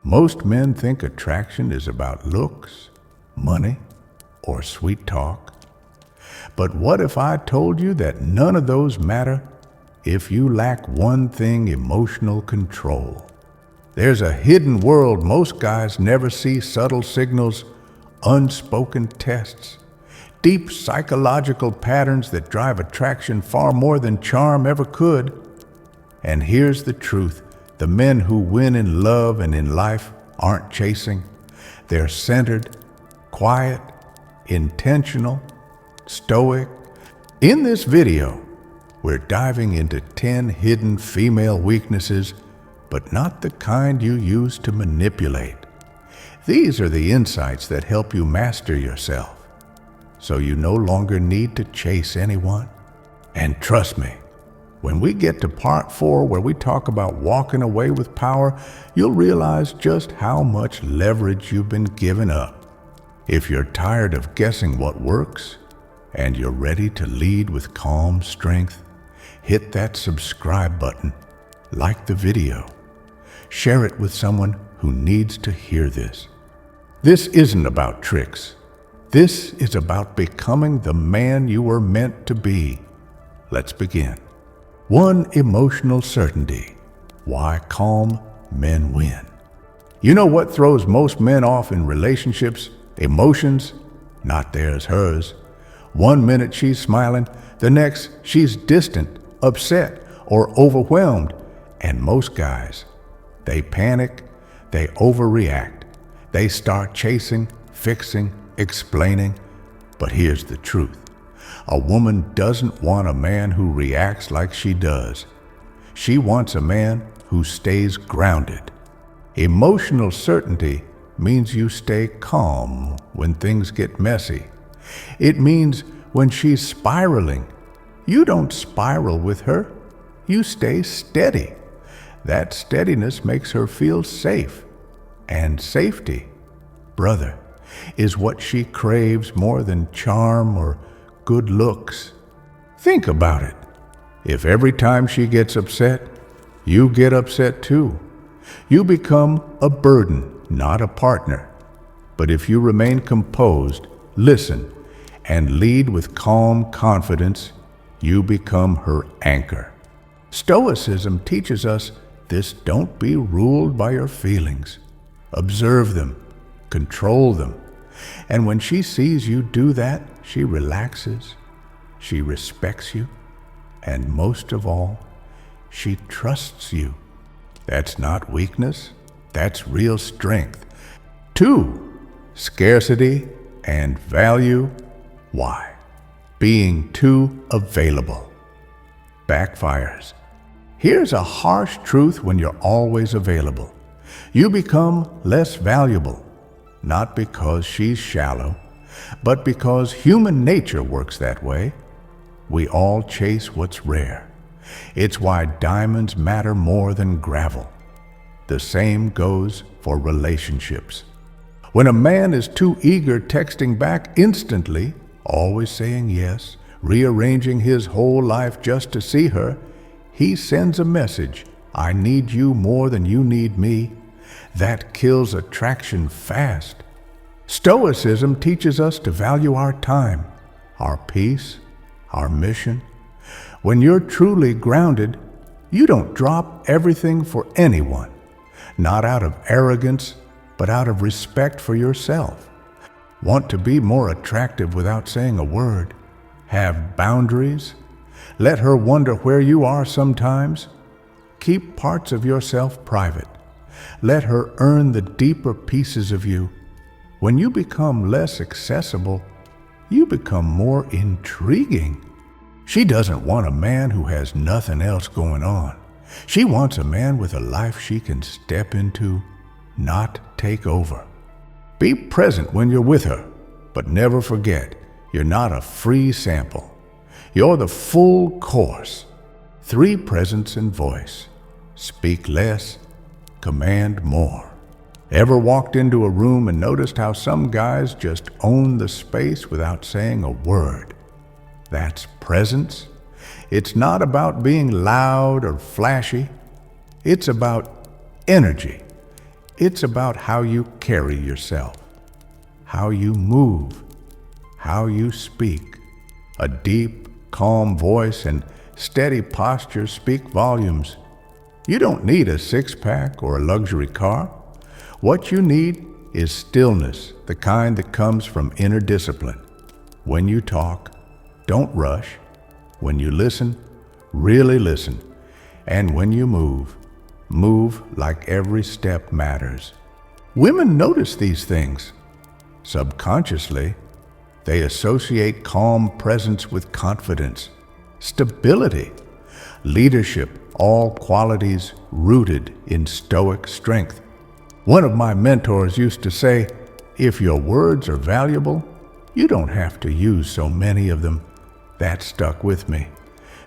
Most men think attraction is about looks, money, or sweet talk. But what if I told you that none of those matter if you lack one thing: emotional control? There's a hidden world most guys never see: subtle signals, unspoken tests, deep psychological patterns that drive attraction far more than charm ever could. And here's the truth: the men who win in love and in life aren't chasing. They're centered, quiet, intentional, stoic. In this video, we're diving into 10 hidden female weaknesses, but not the kind you use to manipulate. These are the insights that help you master yourself, so you no longer need to chase anyone. And trust me, when we get to part 4, where we talk about walking away with power, you'll realize just how much leverage you've been giving up. If you're tired of guessing what works, and you're ready to lead with calm strength, hit that subscribe button, like the video, share it with someone who needs to hear this. This isn't about tricks. This is about becoming the man you were meant to be. Let's begin. 1. Emotional certainty. Why calm men win. You know what throws most men off in relationships? Emotions, not theirs, hers. One minute she's smiling, the next she's distant, upset, or overwhelmed. And most guys, they panic, they overreact. They start chasing, fixing, explaining. But here's the truth: a woman doesn't want a man who reacts like she does. She wants a man who stays grounded. Emotional certainty means you stay calm when things get messy. It means when she's spiraling, you don't spiral with her. You stay steady. That steadiness makes her feel safe. And safety, brother, is what she craves more than charm or good looks. Think about it. If every time she gets upset, you get upset too, you become a burden, not a partner. But if you remain composed, listen, and lead with calm confidence, you become her anchor. Stoicism teaches us this: don't be ruled by your feelings. Observe them, control them. And when she sees you do that, she relaxes, she respects you, and most of all, she trusts you. That's not weakness, that's real strength. 2. Scarcity and value. Why? Being too available backfires. Here's a harsh truth: when you're always available, you become less valuable. Not because she's shallow, but because human nature works that way. We all chase what's rare. It's why diamonds matter more than gravel. The same goes for relationships. When a man is too eager, texting back instantly, always saying yes, rearranging his whole life just to see her, he sends a message: I need you more than you need me. That kills attraction fast. Stoicism teaches us to value our time, our peace, our mission. When you're truly grounded, you don't drop everything for anyone, not out of arrogance, but out of respect for yourself. Want to be more attractive without saying a word? Have boundaries? Let her wonder where you are sometimes? Keep parts of yourself private. Let her earn the deeper pieces of you. When you become less accessible, you become more intriguing. She doesn't want a man who has nothing else going on. She wants a man with a life she can step into, not take over. Be present when you're with her, but never forget, you're not a free sample. You're the full course. 3. Presence and voice. Speak less, command more. Ever walked into a room and noticed how some guys just own the space without saying a word? That's presence. It's not about being loud or flashy. It's about energy. It's about how you carry yourself, how you move, how you speak. A deep, calm voice and steady posture speak volumes. You don't need a six-pack or a luxury car. What you need is stillness, the kind that comes from inner discipline. When you talk, don't rush. When you listen, really listen. And when you move, move like every step matters. Women notice these things. Subconsciously, they associate calm presence with confidence, stability, leadership, all qualities rooted in Stoic strength. One of my mentors used to say, if your words are valuable, you don't have to use so many of them. That stuck with me.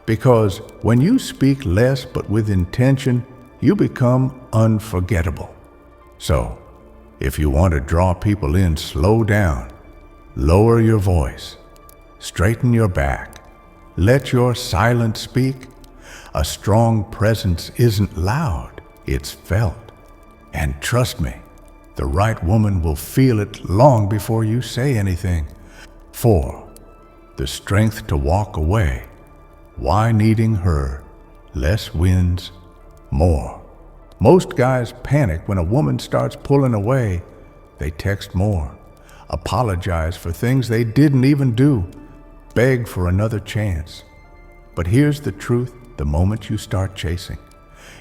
Because when you speak less but with intention, you become unforgettable. So, if you want to draw people in, slow down, lower your voice, straighten your back, let your silence speak. A strong presence isn't loud, it's felt. And trust me, the right woman will feel it long before you say anything. 4. The strength to walk away. Why needing her? Less wins more. Most guys panic when a woman starts pulling away. They text more, apologize for things they didn't even do, beg for another chance. But here's the truth: the moment you start chasing,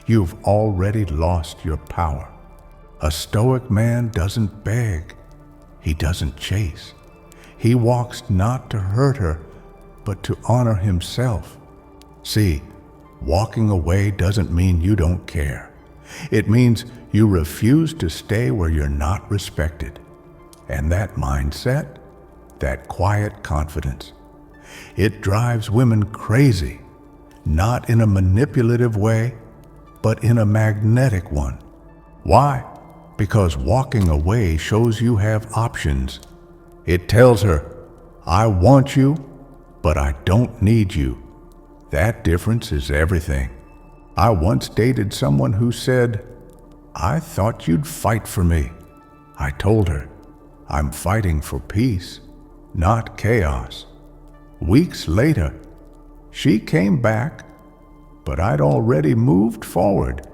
you've already lost your power. A Stoic man doesn't beg. He doesn't chase. He walks not to hurt her, but to honor himself. See, walking away doesn't mean you don't care. It means you refuse to stay where you're not respected. And that mindset, that quiet confidence, it drives women crazy, not in a manipulative way, but in a magnetic one. Why? Because walking away shows you have options. It tells her, I want you, but I don't need you. That difference is everything. I once dated someone who said, I thought you'd fight for me. I told her, I'm fighting for peace, not chaos. Weeks later, she came back, but I'd already moved forward.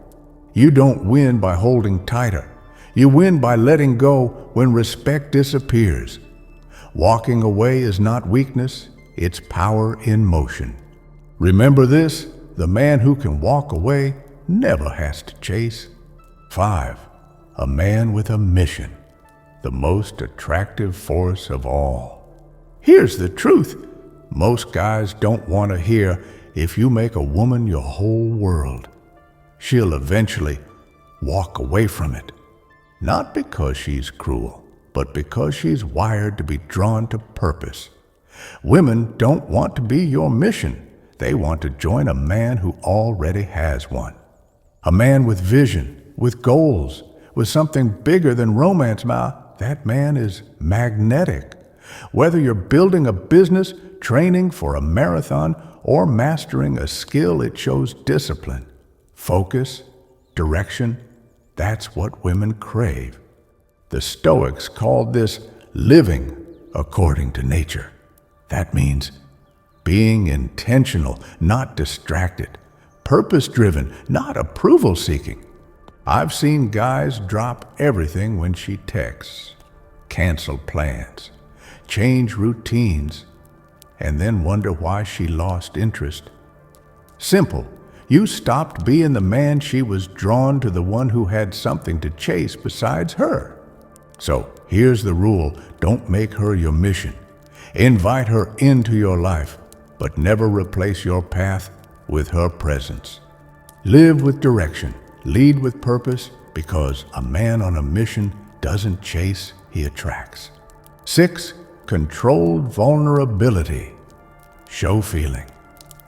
You don't win by holding tighter. You win by letting go when respect disappears. Walking away is not weakness, it's power in motion. Remember this: the man who can walk away never has to chase. 5. A man with a mission, the most attractive force of all. Here's the truth: most guys don't want to hear, if you make a woman your whole world, she'll eventually walk away from it. Not because she's cruel, but because she's wired to be drawn to purpose. Women don't want to be your mission. They want to join a man who already has one. A man with vision, with goals, with something bigger than romance. That man is magnetic. Whether you're building a business, training for a marathon, or mastering a skill, it shows discipline, focus, direction. That's what women crave. The Stoics called this living according to nature. That means being intentional, not distracted, purpose-driven, not approval-seeking. I've seen guys drop everything when she texts, cancel plans, change routines, and then wonder why she lost interest. Simple. You stopped being the man she was drawn to, the one who had something to chase besides her. So here's the rule: don't make her your mission. Invite her into your life, but never replace your path with her presence. Live with direction, lead with purpose, because a man on a mission doesn't chase, he attracts. 6. Controlled vulnerability. Show feeling,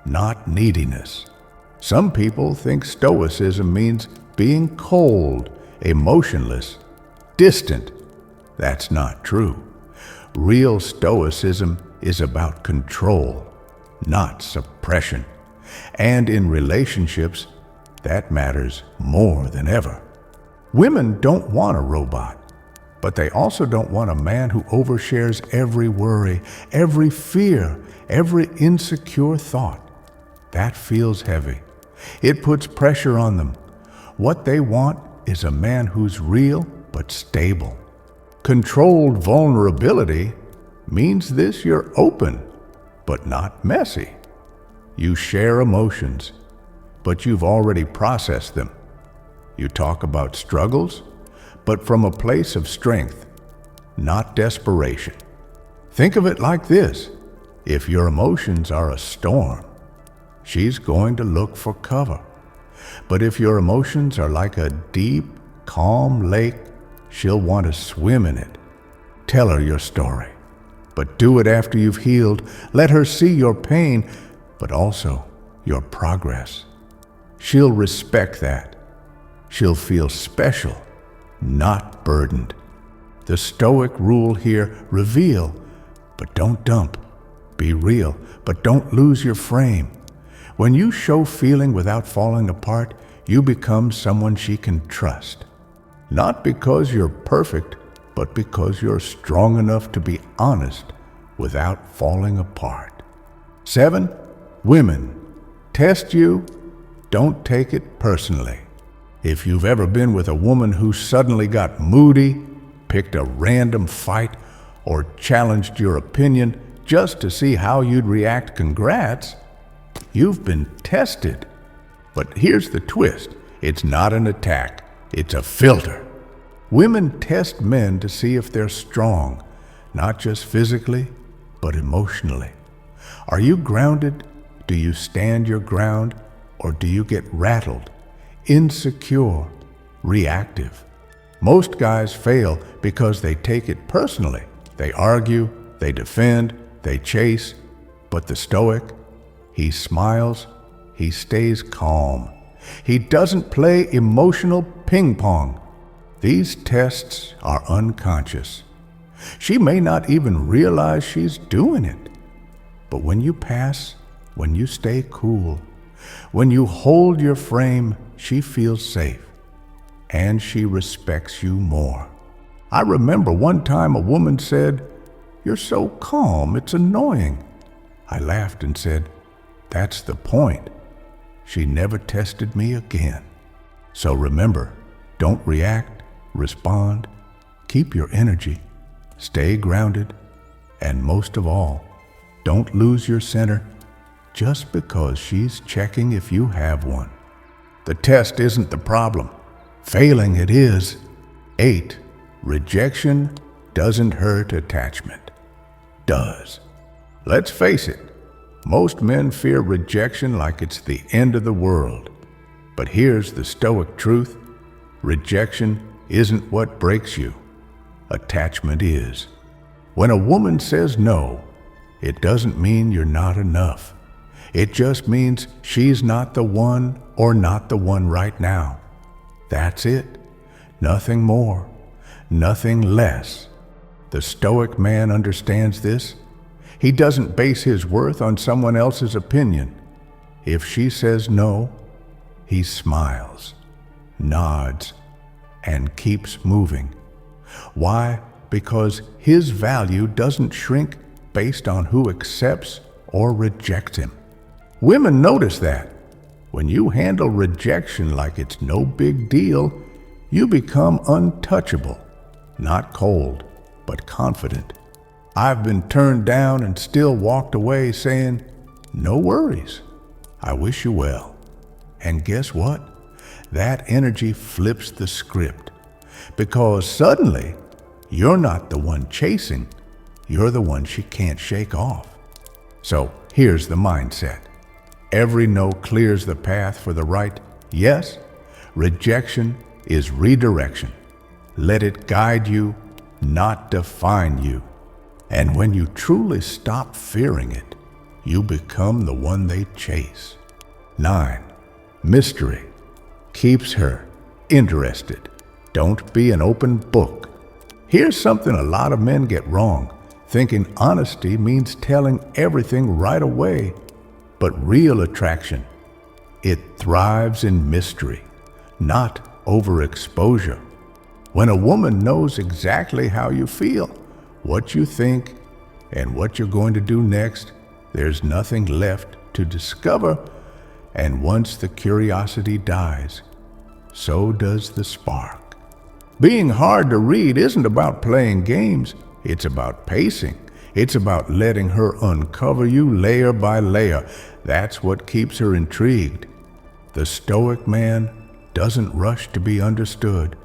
not neediness. Some people think Stoicism means being cold, emotionless, distant. That's not true. Real Stoicism is about control, not suppression. And in relationships, that matters more than ever. Women don't want a robot, but they also don't want a man who overshares every worry, every fear, every insecure thought. That feels heavy. It puts pressure on them. What they want is a man who's real but stable. Controlled vulnerability means this: you're open, but not messy. You share emotions, but you've already processed them. You talk about struggles, but from a place of strength, not desperation. Think of it like this: if your emotions are a storm, she's going to look for cover. But if your emotions are like a deep, calm lake, she'll want to swim in it. Tell her your story, but do it after you've healed. Let her see your pain, but also your progress. She'll respect that. She'll feel special, not burdened. The Stoic rule here: reveal, but don't dump. Be real, but don't lose your frame. When you show feeling without falling apart, you become someone she can trust. Not because you're perfect, but because you're strong enough to be honest without falling apart. 7, women, test you, don't take it personally. If you've ever been with a woman who suddenly got moody, picked a random fight, or challenged your opinion just to see how you'd react, congrats. You've been tested. But here's the twist: it's not an attack, it's a filter. Women test men to see if they're strong, not just physically, but emotionally. Are you grounded? Do you stand your ground? Or do you get rattled, insecure, reactive? Most guys fail because they take it personally. They argue, they defend, they chase. But the Stoic, he smiles, he stays calm. He doesn't play emotional ping pong. These tests are unconscious. She may not even realize she's doing it. But when you pass, when you stay cool, when you hold your frame, she feels safe, and she respects you more. I remember one time a woman said, "You're so calm, it's annoying." I laughed and said, "That's the point." She never tested me again. So remember, don't react, respond, keep your energy, stay grounded, and most of all, don't lose your center just because she's checking if you have one. The test isn't the problem. Failing it is. 8, rejection doesn't hurt, attachment does. Let's face it, most men fear rejection like it's the end of the world. But here's the Stoic truth: rejection isn't what breaks you. Attachment is. When a woman says no, it doesn't mean you're not enough. It just means she's not the one, or not the one right now. That's it. Nothing more, nothing less. The Stoic man understands this. He doesn't base his worth on someone else's opinion. If she says no, he smiles, nods, and keeps moving. Why? Because his value doesn't shrink based on who accepts or rejects him. Women notice that. When you handle rejection like it's no big deal, you become untouchable, not cold, but confident. I've been turned down and still walked away saying, "No worries, I wish you well." And guess what? That energy flips the script, because suddenly you're not the one chasing, you're the one she can't shake off. So here's the mindset. Every no clears the path for the right yes. Rejection is redirection. Let it guide you, not define you. And when you truly stop fearing it, you become the one they chase. 9, mystery keeps her interested. Don't be an open book. Here's something a lot of men get wrong, thinking honesty means telling everything right away. But real attraction, it thrives in mystery, not overexposure. When a woman knows exactly how you feel, what you think, and what you're going to do next, there's nothing left to discover. And once the curiosity dies, so does the spark. Being hard to read isn't about playing games. It's about pacing. It's about letting her uncover you layer by layer. That's what keeps her intrigued. The Stoic man doesn't rush to be understood.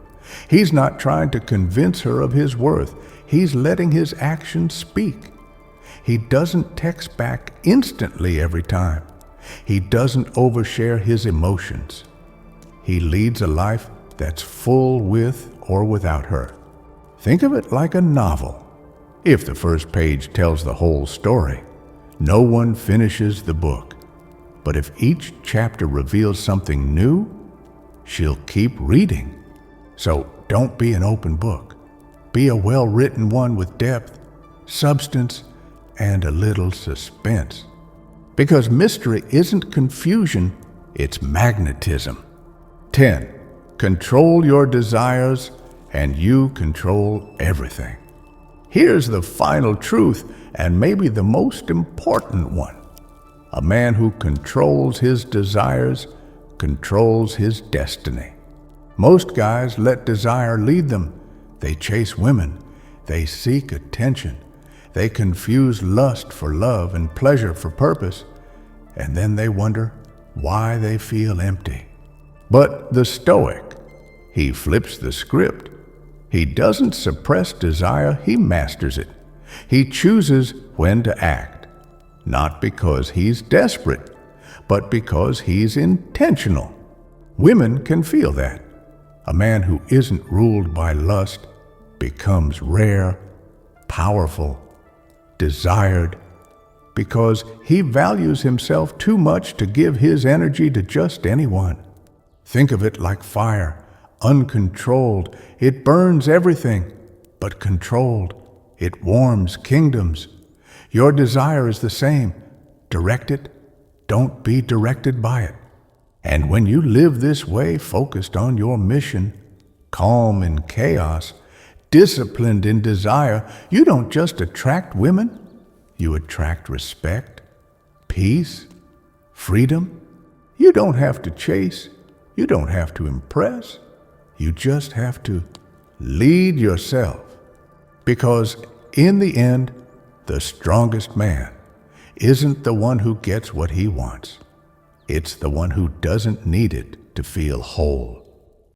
He's not trying to convince her of his worth. He's letting his actions speak. He doesn't text back instantly every time. He doesn't overshare his emotions. He leads a life that's full with or without her. Think of it like a novel. If the first page tells the whole story, no one finishes the book. But if each chapter reveals something new, she'll keep reading. So don't be an open book. Be a well-written one with depth, substance, and a little suspense. Because mystery isn't confusion, it's magnetism. 10. Control your desires, and you control everything. Here's the final truth, and maybe the most important one. A man who controls his desires controls his destiny. Most guys let desire lead them. They chase women. They seek attention. They confuse lust for love and pleasure for purpose. And then they wonder why they feel empty. But the Stoic, he flips the script. He doesn't suppress desire, he masters it. He chooses when to act, not because he's desperate, but because he's intentional. Women can feel that. A man who isn't ruled by lust becomes rare, powerful, desired, because he values himself too much to give his energy to just anyone. Think of it like fire. Uncontrolled, it burns everything, but controlled, it warms kingdoms. Your desire is the same. Direct it, don't be directed by it. And when you live this way, focused on your mission, calm in chaos, disciplined in desire, you don't just attract women, you attract respect, peace, freedom. You don't have to chase, you don't have to impress. You just have to lead yourself, because in the end, the strongest man isn't the one who gets what he wants. It's the one who doesn't need it to feel whole.